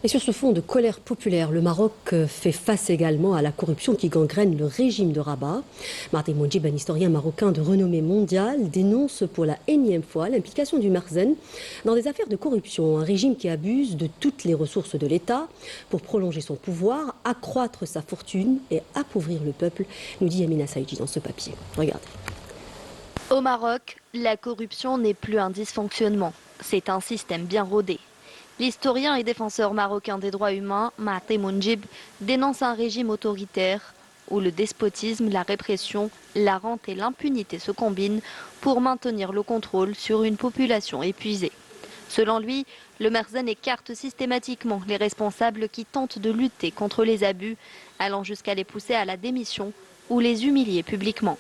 Et sur ce fond de colère populaire, le Maroc fait face également à la corruption qui gangrène le régime de Rabat. Martin Mounjib, un historien marocain de renommée mondiale, dénonce pour la énième fois l'implication du Marzane dans des affaires de corruption. Un régime qui abuse de toutes les ressources de l'État pour prolonger son pouvoir, accroître sa fortune et appauvrir le peuple, nous dit Amina Saïdi dans ce papier. Regardez. Au Maroc, la corruption n'est plus un dysfonctionnement, c'est un système bien rodé. L'historien et défenseur marocain des droits humains, Martin Mounjib, dénonce un régime autoritaire où le despotisme, la répression, la rente et l'impunité se combinent pour maintenir le contrôle sur une population épuisée. Selon lui, le Marzane écarte systématiquement les responsables qui tentent de lutter contre les abus, allant jusqu'à les pousser à la démission ou les humilier publiquement.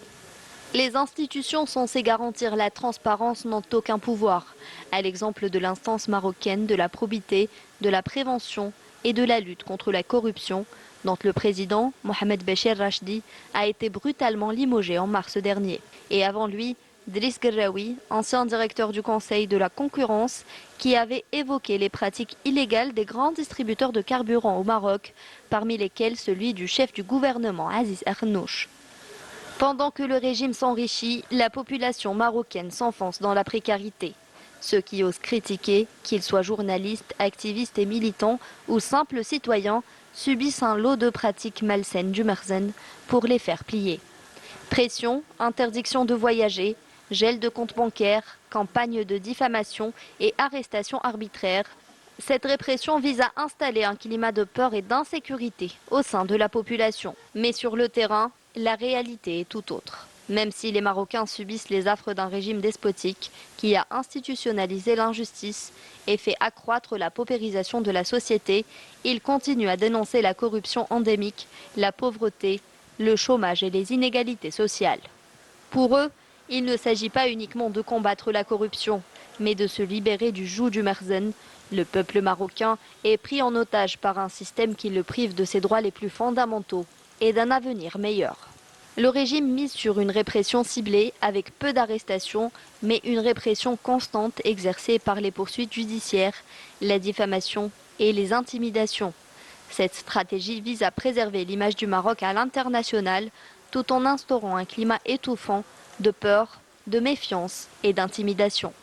Les institutions censées garantir la transparence n'ont aucun pouvoir, à l'exemple de l'instance marocaine de la probité, de la prévention et de la lutte contre la corruption, dont le président, Mohamed Becher Rachdi, a été brutalement limogé en mars dernier. Et avant lui, Driss Gerraoui, ancien directeur du Conseil de la concurrence, qui avait évoqué les pratiques illégales des grands distributeurs de carburant au Maroc, parmi lesquels celui du chef du gouvernement Aziz Arnouch. Pendant que le régime s'enrichit, la population marocaine s'enfonce dans la précarité. Ceux qui osent critiquer, qu'ils soient journalistes, activistes et militants ou simples citoyens, subissent un lot de pratiques malsaines du Marzane pour les faire plier. Pression, interdiction de voyager, gel de comptes bancaires, campagne de diffamation et arrestation arbitraire. Cette répression vise à installer un climat de peur et d'insécurité au sein de la population. Mais sur le terrain, la réalité est tout autre. Même si les Marocains subissent les affres d'un régime despotique qui a institutionnalisé l'injustice et fait accroître la paupérisation de la société, ils continuent à dénoncer la corruption endémique, la pauvreté, le chômage et les inégalités sociales. Pour eux, il ne s'agit pas uniquement de combattre la corruption, mais de se libérer du joug du Marzane. Le peuple marocain est pris en otage par un système qui le prive de ses droits les plus fondamentaux et d'un avenir meilleur. Le régime mise sur une répression ciblée avec peu d'arrestations, mais une répression constante exercée par les poursuites judiciaires, la diffamation et les intimidations. Cette stratégie vise à préserver l'image du Maroc à l'international tout en instaurant un climat étouffant de peur, de méfiance et d'intimidation.